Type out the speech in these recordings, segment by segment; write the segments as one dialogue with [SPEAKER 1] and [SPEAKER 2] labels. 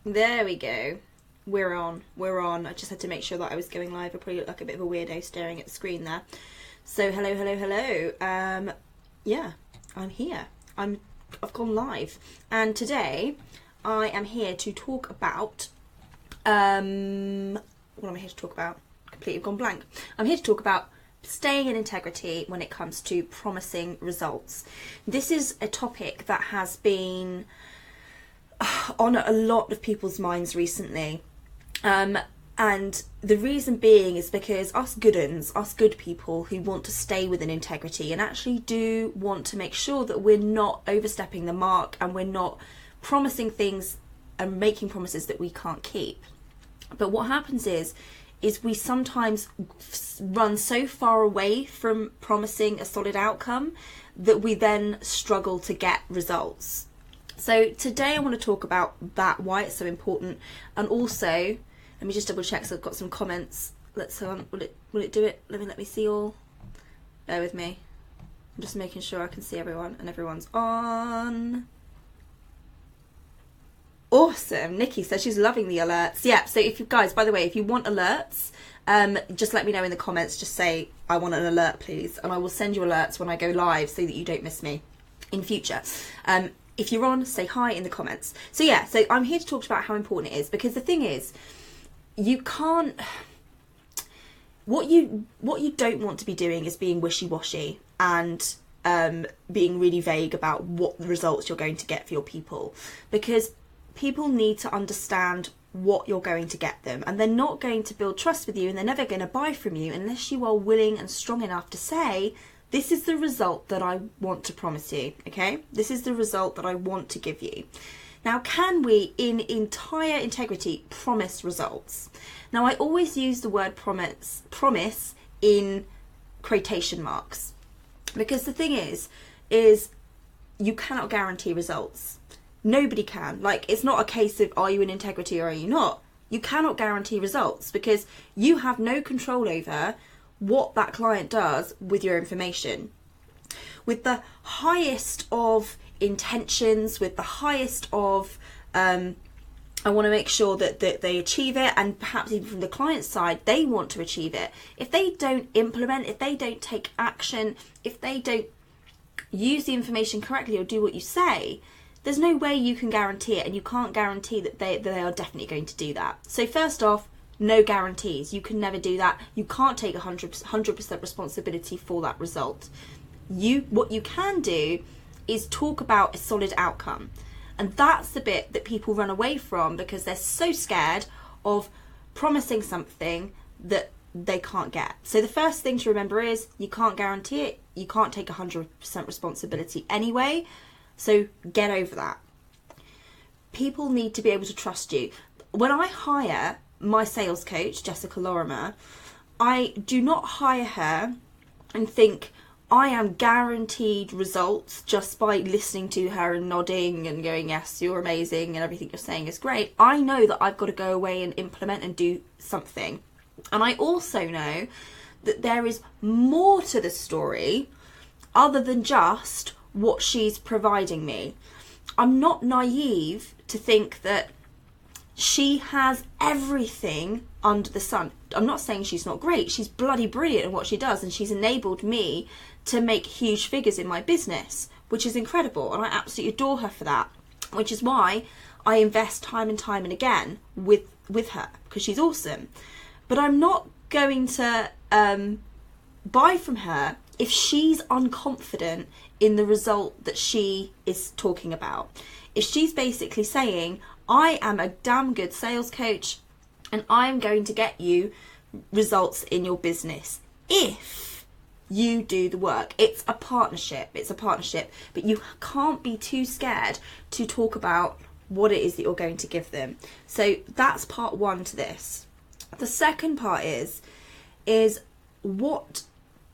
[SPEAKER 1] There we go. We're on. We're on. I just had to make sure that I was going live. I probably look like a bit of a weirdo staring at the screen there. So hello, hello, hello. Yeah, I'm here. I've gone live, and today I am here to talk about what am I here to talk about? Completely gone blank. I'm here to talk about staying in integrity when it comes to promising results. This is a topic that has been on a lot of people's minds recently. And the reason being is because us good people who want to stay within integrity and actually do want to make sure that we're not overstepping the mark and we're not promising things and making promises that we can't keep. But what happens is we sometimes run so far away from promising a solid outcome that we then struggle to get results. So today I want to talk about that, why it's so important, and also let me just double check so I've got some comments. Let's will it do it? Let me see all. Bear with me. I'm just making sure I can see everyone and everyone's on. Awesome. Nikki says she's loving the alerts. Yeah, so if you guys, by the way, if you want alerts, just let me know in the comments. Just say, I want an alert, please. And I will send you alerts when I go live so that you don't miss me in future. If you're on, say hi in the comments. So yeah, so I'm here to talk about how important it is, because the thing is, you can't, what you don't want to be doing is being wishy-washy and being really vague about what the results you're going to get for your people, because people need to understand what you're going to get them, and they're not going to build trust with you, and they're never going to buy from you unless you are willing and strong enough to say, this is the result that I want to promise you, okay? This is the result that I want to give you. Now, can we, in entire integrity, promise results? Now, I always use the word promise in quotation marks, because the thing is you cannot guarantee results. Nobody can. Like, it's not a case of, are you in integrity or are you not? You cannot guarantee results because you have no control over what that client does with your information. With the highest of intentions, with the highest of I want to make sure that they achieve it, and perhaps even from the client's side they want to achieve it. If they don't implement, if they don't take action, if they don't use the information correctly or do what you say, there's no way you can guarantee it, and you can't guarantee that they are definitely going to do that. So first off, no guarantees. You can never do that. You can't take 100% responsibility for that result. What you can do is talk about a solid outcome. And that's the bit that people run away from because they're so scared of promising something that they can't get. So the first thing to remember is you can't guarantee it. You can't take 100% responsibility anyway. So get over that. People need to be able to trust you. When I hire my sales coach, Jessica Lorimer, I do not hire her and think I am guaranteed results just by listening to her and nodding and going, yes, you're amazing and everything you're saying is great. I know that I've got to go away and implement and do something. And I also know that there is more to the story other than just what she's providing me. I'm not naive to think that she has everything under the sun. I'm not saying she's not great. She's bloody brilliant in what she does, and she's enabled me to make huge figures in my business, which is incredible, and I absolutely adore her for that, which is why I invest time and time and again with her, because she's awesome. But I'm not going to buy from her if she's unconfident in the result that she is talking about. If she's basically saying, I am a damn good sales coach and I'm going to get you results in your business if you do the work. It's a partnership, but you can't be too scared to talk about what it is that you're going to give them. So that's part one to this. The second part is what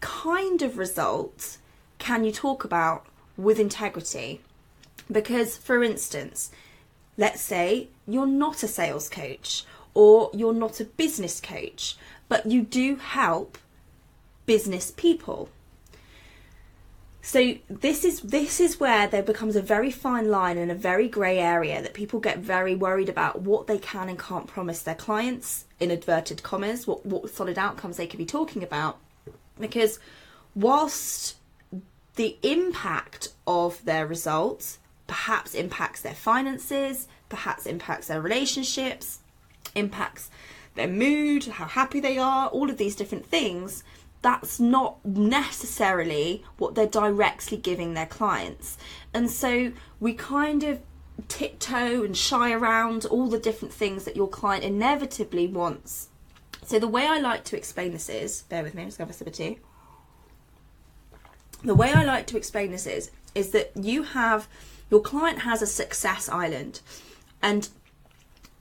[SPEAKER 1] kind of results can you talk about with integrity? Because, for instance, let's say you're not a sales coach or you're not a business coach, but you do help business people. So this is where there becomes a very fine line and a very grey area that people get very worried about what they can and can't promise their clients, in inverted commas, what solid outcomes they could be talking about. Because whilst the impact of their results perhaps impacts their finances, perhaps impacts their relationships, impacts their mood, how happy they are, all of these different things, that's not necessarily what they're directly giving their clients. And so we kind of tiptoe and shy around all the different things that your client inevitably wants. So the way I like to explain this is, bear with me, I'm just going to have a sip of tea. The way I like to explain this is that your client has a success island, and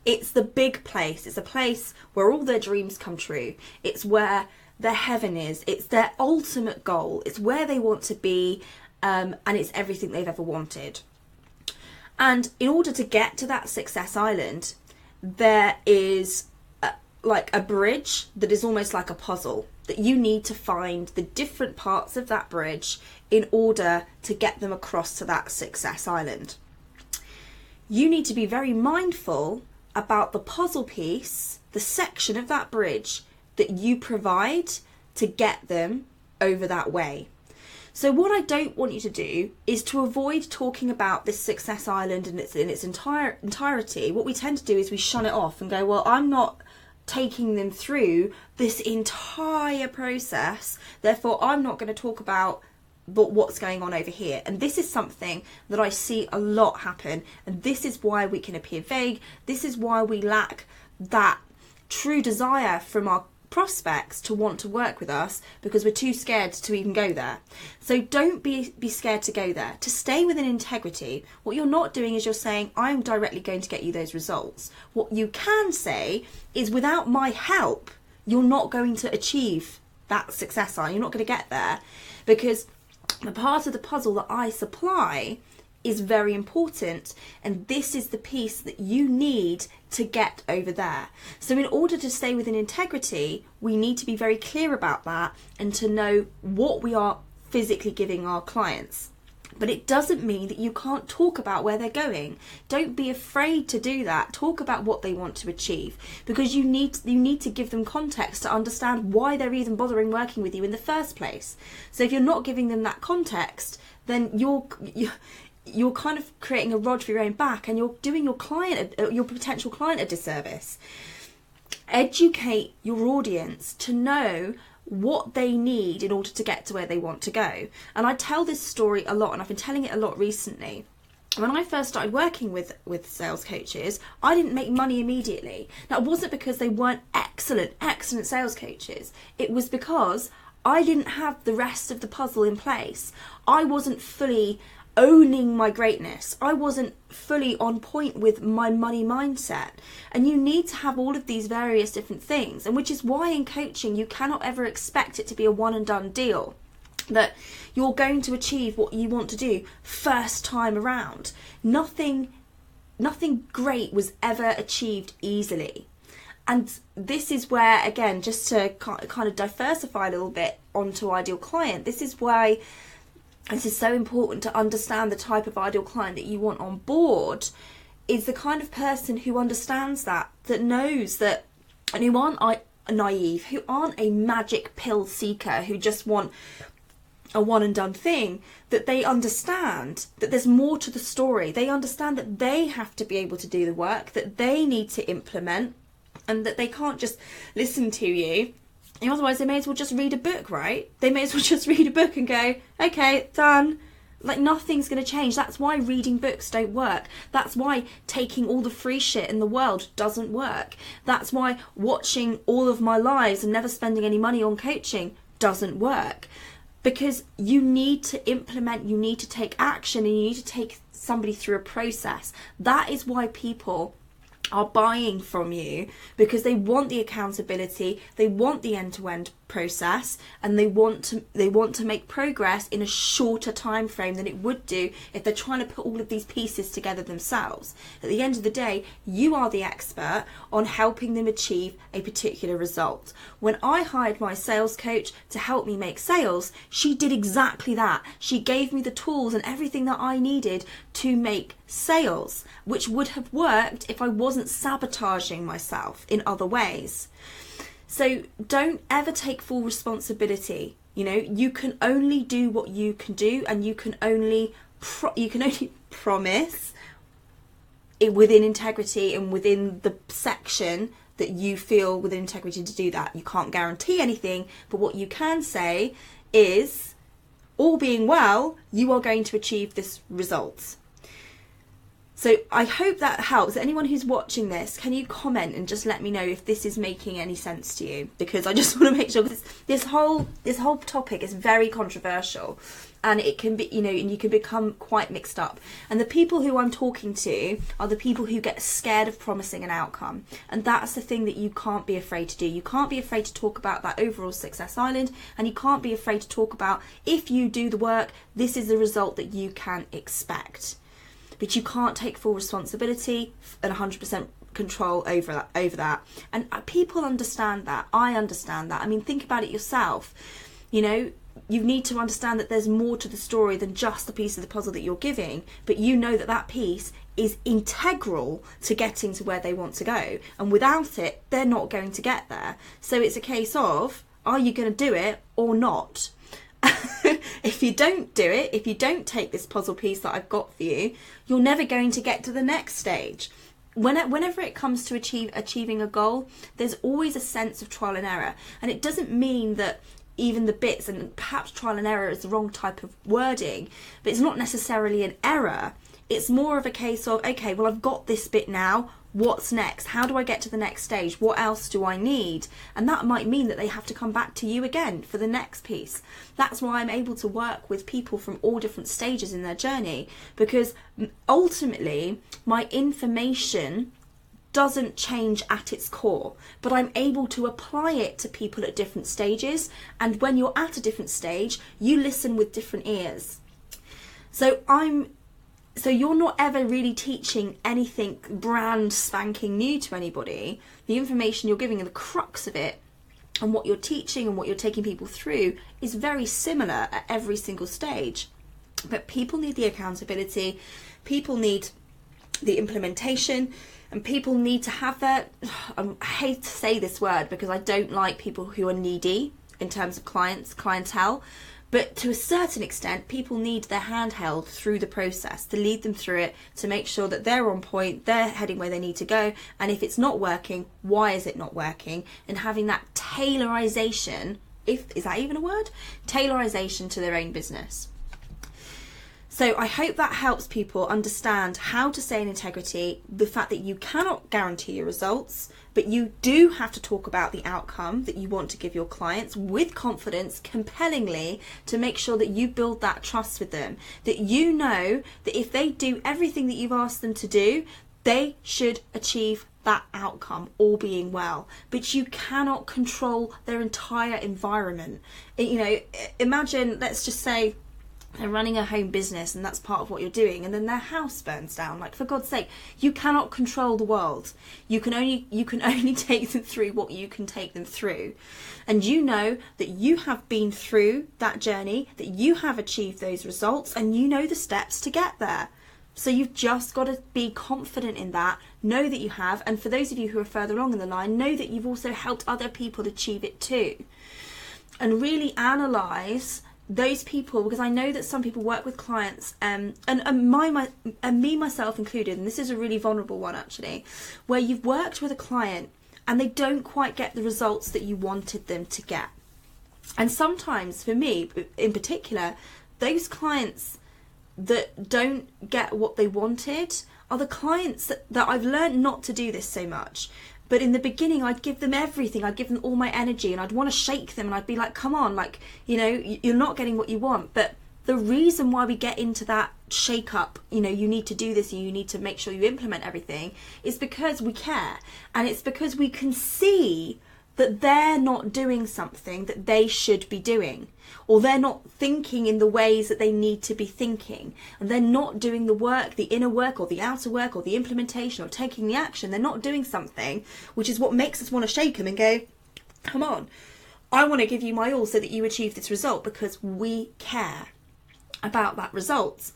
[SPEAKER 1] it's the big place. It's a place where all their dreams come true. It's where their heaven is. It's their ultimate goal. It's where they want to be, and it's everything they've ever wanted. And in order to get to that success island, there is like a bridge that is almost like a puzzle, that you need to find the different parts of that bridge in order to get them across to that success island. You need to be very mindful about the puzzle piece, the section of that bridge that you provide to get them over that way. So what I don't want you to do is to avoid talking about this success island in its entirety. What we tend to do is we shun it off and go, well, I'm not taking them through this entire process, therefore I'm not going to talk about what's going on over here. And this is something that I see a lot happen, and this is why we can appear vague. This is why we lack that true desire from our prospects to want to work with us, because we're too scared to even go there. So don't be scared to go there. To stay within integrity, what you're not doing is you're saying, I'm directly going to get you those results. What you can say is, without my help, you're not going to achieve that success line. You're not going to get there, because the part of the puzzle that I supply is very important, and this is the piece that you need to get over there. So in order to stay within integrity, we need to be very clear about that and to know what we are physically giving our clients. But it doesn't mean that you can't talk about where they're going. Don't be afraid to do that. Talk about what they want to achieve, because you need to give them context to understand why they're even bothering working with you in the first place. So if you're not giving them that context, then you're kind of creating a rod for your own back, and you're doing your potential client a disservice. Educate your audience to know what they need in order to get to where they want to go. And I tell this story a lot, and I've been telling it a lot recently. When I first started working with sales coaches, I didn't make money immediately. Now, it wasn't because they weren't excellent sales coaches. It was because I didn't have the rest of the puzzle in place. I wasn't fully owning my greatness. I wasn't fully on point with my money mindset. And you need to have all of these various different things, and which is why in coaching you cannot ever expect it to be a one and done deal, that you're going to achieve what you want to do first time around. Nothing great was ever achieved easily. And this is where, again, just to kind of diversify a little bit onto ideal client, this is why this is so important to understand the type of ideal client that you want on board, is the kind of person who understands that knows that, and who aren't naive, who aren't a magic pill seeker, who just want a one and done thing, that they understand that there's more to the story. They understand that they have to be able to do the work, that they need to implement, and that they can't just listen to you. And otherwise, they may as well just read a book, right? They may as well just read a book and go, okay, done. Like, nothing's going to change. That's why reading books don't work. That's why taking all the free shit in the world doesn't work. That's why watching all of my lives and never spending any money on coaching doesn't work. Because you need to implement, you need to take action, and you need to take somebody through a process. That is why people are buying from you, because they want the accountability, they want the end-to-end process, and they want to make progress in a shorter time frame than it would do if they're trying to put all of these pieces together themselves. At the end of the day, you are the expert on helping them achieve a particular result. When I hired my sales coach to help me make sales, she did exactly that. She gave me the tools and everything that I needed to make sales, which would have worked if I wasn't sabotaging myself in other ways. So don't ever take full responsibility. You know, you can only do what you can do, and you can only promise it within integrity and within the section that you feel within integrity to do that. You can't guarantee anything, but what you can say is, all being well, you are going to achieve this result. So I hope that helps. Anyone who's watching this, can you comment and just let me know if this is making any sense to you? Because I just want to make sure, because this whole topic is very controversial, and it can be, you know, and you can become quite mixed up. And the people who I'm talking to are the people who get scared of promising an outcome. And that's the thing that you can't be afraid to do. You can't be afraid to talk about that overall success island, and you can't be afraid to talk about, if you do the work, this is the result that you can expect. But you can't take full responsibility and 100% control over that. And people understand that. I understand that. I mean, think about it yourself. You know, you need to understand that there's more to the story than just the piece of the puzzle that you're giving. But you know that that piece is integral to getting to where they want to go. And without it, they're not going to get there. So it's a case of, are you going to do it or not? If you don't do it, if you don't take this puzzle piece that I've got for you, you're never going to get to the next stage. Whenever it comes to achieving a goal, there's always a sense of trial and error. And it doesn't mean that even the bits, and perhaps trial and error is the wrong type of wording, but it's not necessarily an error. It's more of a case of, okay, well, I've got this bit now. What's next? How do I get to the next stage? What else do I need? And that might mean that they have to come back to you again for the next piece. That's why I'm able to work with people from all different stages in their journey, because ultimately my information doesn't change at its core, but I'm able to apply it to people at different stages. And when you're at a different stage, you listen with different ears. So you're not ever really teaching anything brand spanking new to anybody. The information you're giving and the crux of it and what you're teaching and what you're taking people through is very similar at every single stage. But people need the accountability, people need the implementation, and people need to have their, I hate to say this word because I don't like people who are needy in terms of clientele. But to a certain extent, people need their hand held through the process, to lead them through it, to make sure that they're on point, they're heading where they need to go. And if it's not working, why is it not working? And having that tailorization, is that even a word? Tailorization to their own business. So I hope that helps people understand how to stay in integrity, the fact that you cannot guarantee your results, but you do have to talk about the outcome that you want to give your clients with confidence, compellingly, to make sure that you build that trust with them, that you know that if they do everything that you've asked them to do, they should achieve that outcome, all being well. But you cannot control their entire environment. You know, imagine, let's just say, they're running a home business and that's part of what you're doing, and then their house burns down. Like, for God's sake, you cannot control the world. You can only take them through what you can take them through. And you know that you have been through that journey, that you have achieved those results, and you know the steps to get there. So you've just got to be confident in that, know that you have, and for those of you who are further along in the line, know that you've also helped other people achieve it too. And really analyse those people, because I know that some people work with clients, and me myself included, and this is a really vulnerable one actually, where you've worked with a client and they don't quite get the results that you wanted them to get. And sometimes, for me in particular, those clients that don't get what they wanted are the clients that I've learned not to do this so much. But in the beginning, I'd give them everything. I'd give them all my energy, and I'd want to shake them, and I'd be like, come on, like, you know, you're not getting what you want. But the reason why we get into that shake up, you know, you need to do this and you need to make sure you implement everything, is because we care. And it's because we can see that they're not doing something that they should be doing, or they're not thinking in the ways that they need to be thinking, and they're not doing the work, the inner work or the outer work or the implementation or taking the action. They're not doing something, which is what makes us want to shake them and go, come on, I want to give you my all so that you achieve this result, because we care about that result.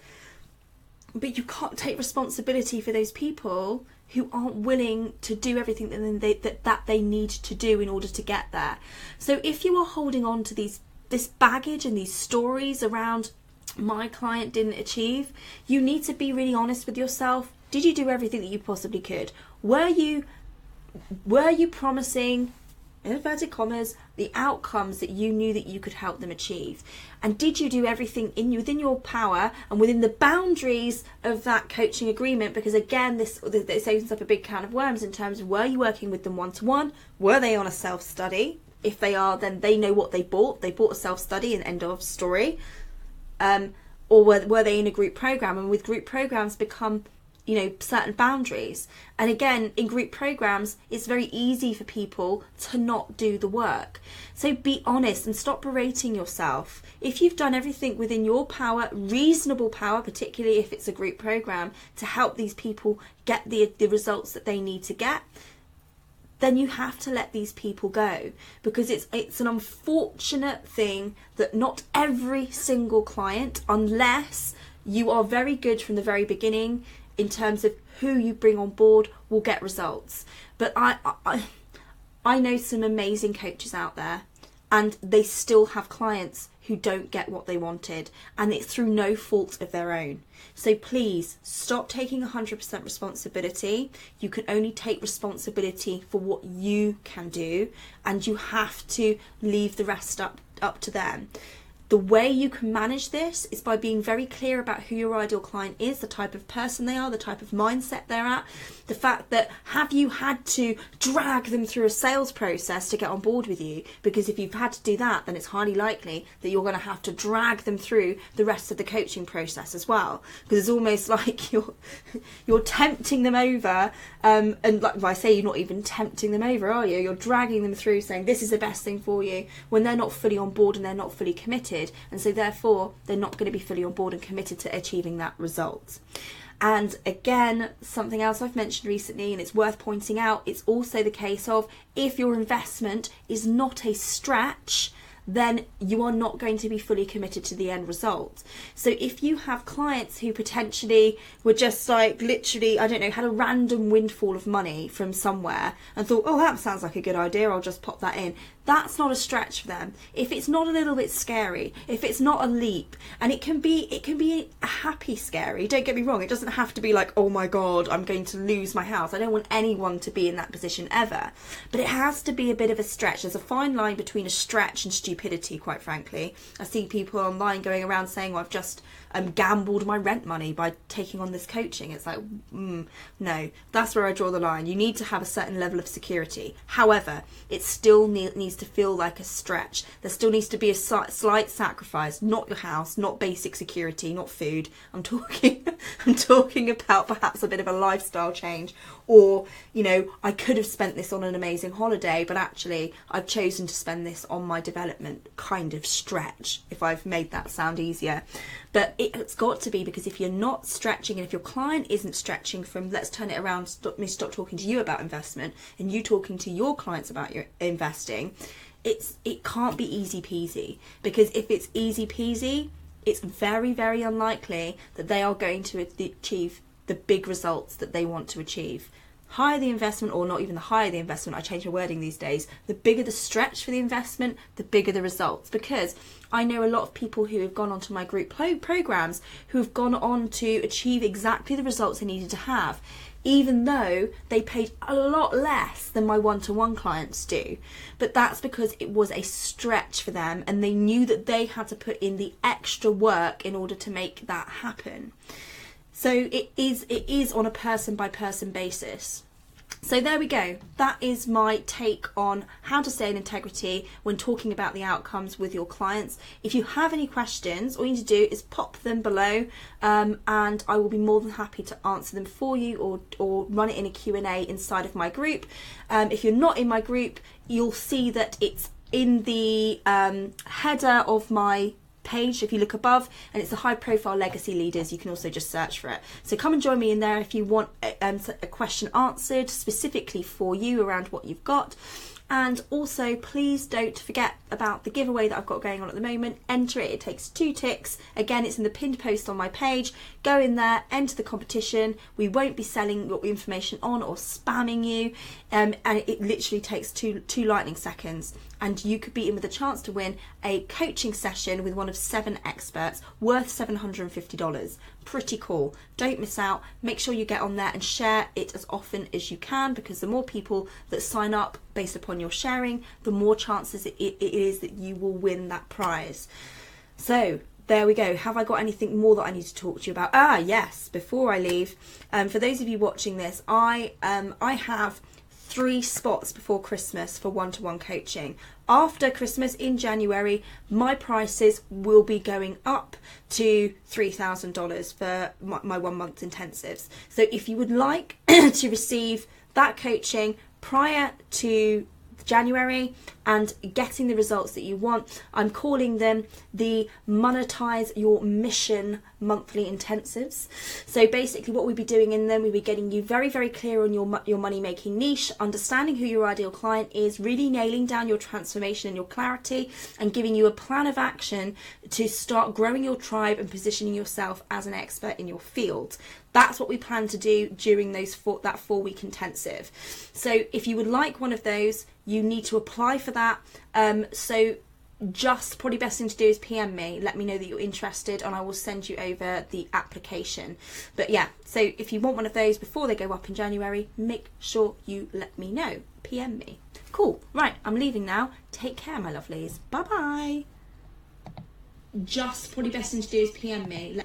[SPEAKER 1] But you can't take responsibility for those people who aren't willing to do everything that they need to do in order to get there. So if you are holding on to this baggage and these stories around my client didn't achieve, you need to be really honest with yourself. Did you do everything that you possibly could? Were you promising, in inverted commas, the outcomes that you knew that you could help them achieve? And did you do everything within your power and within the boundaries of that coaching agreement? Because again, this opens up a big can of worms in terms of, were you working with them one-to-one? Were they on a self-study? If they are, then they know what they bought. They bought a self-study, and end of story. Or were they in a group program? And with group programs become, certain boundaries. And again, in group programs, it's very easy for people to not do the work. So be honest and stop berating yourself. If you've done everything within your power, reasonable power, particularly if it's a group program, to help these people get the results that they need to get, then you have to let these people go, because it's an unfortunate thing that not every single client, unless you are very good from the very beginning in terms of who you bring on board, will get results. But I know some amazing coaches out there, and they still have clients who don't get what they wanted, and it's through no fault of their own. So please stop taking 100% responsibility. You can only take responsibility for what you can do, and you have to leave the rest up to them. The way you can manage this is by being very clear about who your ideal client is, the type of person they are, the type of mindset they're at, the fact that, have you had to drag them through a sales process to get on board with you? Because if you've had to do that, then it's highly likely that you're going to have to drag them through the rest of the coaching process as well. Because it's almost like you're tempting them over, and like I say, you're not even tempting them over, are you? You're dragging them through, saying this is the best thing for you, when they're not fully on board and they're not fully committed. And so therefore they're not going to be fully on board and committed to achieving that result. And again, something else I've mentioned recently, and it's worth pointing out, it's also the case of, if your investment is not a stretch, then you are not going to be fully committed to the end result. So if you have clients who potentially were just like, literally, I don't know, had a random windfall of money from somewhere and thought, oh, that sounds like a good idea, I'll just pop that in. That's not a stretch for them. If it's not a little bit scary, if it's not a leap, and it can be a happy scary, don't get me wrong, it doesn't have to be like, oh my God, I'm going to lose my house. I don't want anyone to be in that position ever. But it has to be a bit of a stretch. There's a fine line between a stretch and stupidity, quite frankly. I see people online going around saying, well, I've just gambled my rent money by taking on this coaching. It's like, no, that's where I draw the line. You need to have a certain level of security. However, it still needs to feel like a stretch. There still needs to be a slight sacrifice, not your house, not basic security, not food. I'm talking about perhaps a bit of a lifestyle change, or, I could have spent this on an amazing holiday, but actually I've chosen to spend this on my development, kind of stretch, if I've made that sound easier. But it's got to be, because if you're not stretching, and if your client isn't stretching from, let's turn it around, stop talking to you about investment and you talking to your clients about your investing, it can't be easy peasy. Because if it's easy peasy, it's very, very unlikely that they are going to achieve the big results that they want to achieve. Higher the investment, or not even the higher the investment, I change my wording these days, the bigger the stretch for the investment, the bigger the results. Because I know a lot of people who have gone onto my group programs who have gone on to achieve exactly the results they needed to have, even though they paid a lot less than my one-to-one clients do. But that's because it was a stretch for them, and they knew that they had to put in the extra work in order to make that happen. So it is on a person by person basis. So there we go. That is my take on how to stay in integrity when talking about the outcomes with your clients. If you have any questions, all you need to do is pop them below, and I will be more than happy to answer them for you, or run it in a Q&A inside of my group. If you're not in my group, you'll see that it's in the header of my page if you look above, and it's the high profile legacy leaders. You can also just search for it. So come and join me in there if you want a question answered specifically for you around what you've got. And also, please don't forget about the giveaway that I've got going on at the moment. Enter it. It takes 2 ticks. Again, it's in the pinned post on my page. Go in there, enter the competition. We won't be selling your information on or spamming you. And it literally takes two lightning seconds. And you could be in with a chance to win a coaching session with one of 7 experts worth $750. Pretty cool. Don't miss out. Make sure you get on there and share it as often as you can, because the more people that sign up based upon your sharing, the more chances it is that you will win that prize. So there we go. Have I got anything more that I need to talk to you about? Yes, before I leave, for those of you watching this, I have 3 spots before Christmas for one-to-one coaching. After Christmas in January, my prices will be going up to $3,000 for my 1 month intensives. So if you would like to receive that coaching prior to January and getting the results that you want, I'm calling them the Monetize Your Mission monthly intensives. So basically what we'll be doing in them, we'll be getting you very, very clear on your money making niche, understanding who your ideal client is, really nailing down your transformation and your clarity, and giving you a plan of action to start growing your tribe and positioning yourself as an expert in your field. That's what we plan to do during that 4-week intensive. So if you would like one of those, you need to apply for that. So just probably best thing to do is PM me, let me know that you're interested, and I will send you over the application. But yeah, so if you want one of those before they go up in January, make sure you let me know. PM me. Cool. Right, I'm leaving now. Take care, my lovelies. Bye bye. Just probably best thing to do is PM me.